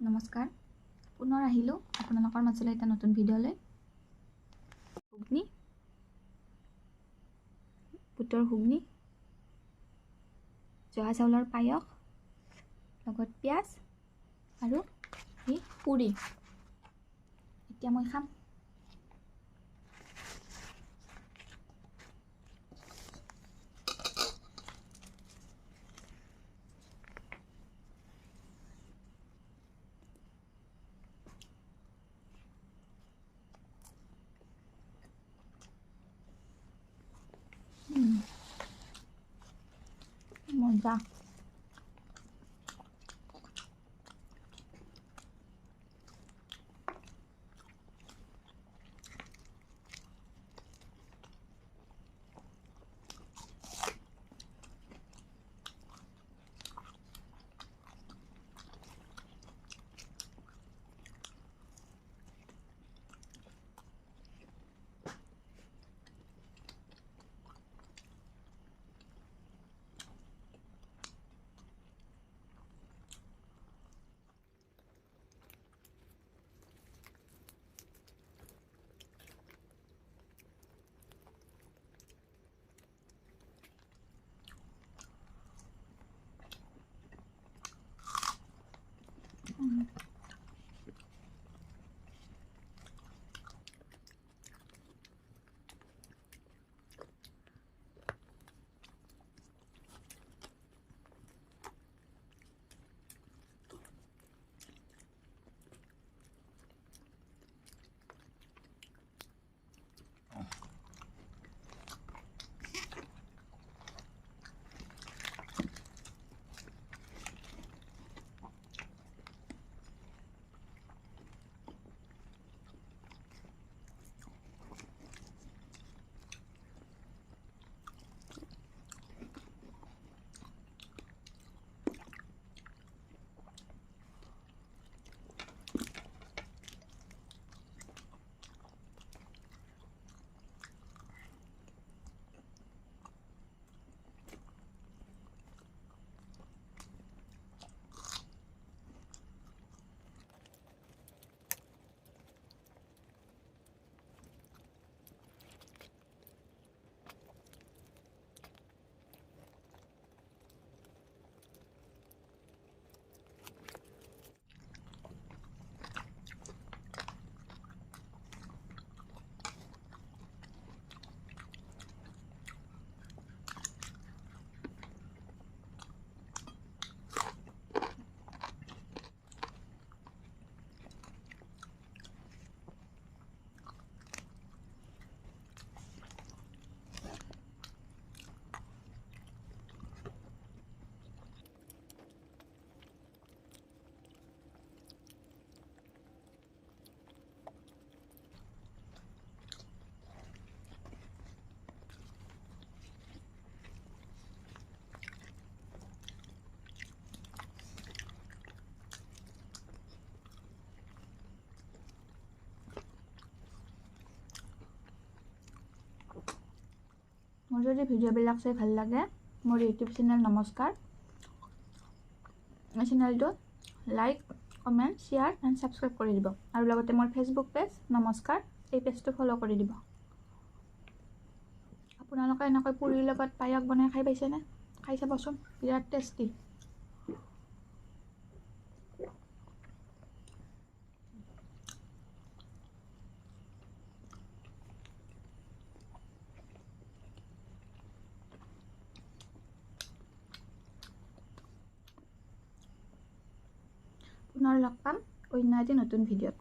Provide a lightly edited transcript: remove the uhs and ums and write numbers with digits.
নমস্কাৰ পুনৰ আহিলোঁ আপোনালোকৰ মাজলৈ এটা নতুন ভিডিঅ'লৈ ঘুগনি বুটৰ ঘুগনি জহা চাউলৰ পায়স লগত পিঁয়াজ আৰু এই পুৰি এতিয়া মই খাম। মজা মোৰ যদি ভিডিঅ'বিলাক চাই ভাল লাগে মোৰ ইউটিউব চেনেল নমস্কাৰ চেনেলটো like comment share and subscribe কৰি দিব আৰু লগতে মোৰ ফেচবুক পেজ নমস্কাৰ এই পেজটো ফ'ল' কৰি দিব। আপোনালোকে এনেকৈ পুৰিৰ লগত পায়স বনাই খাই পাইছেনে? খাই চাবচোন, বিৰাট টেষ্টি। পুনৰ লগ পাম অন্য এটি নতুন ভিডিঅ'ত।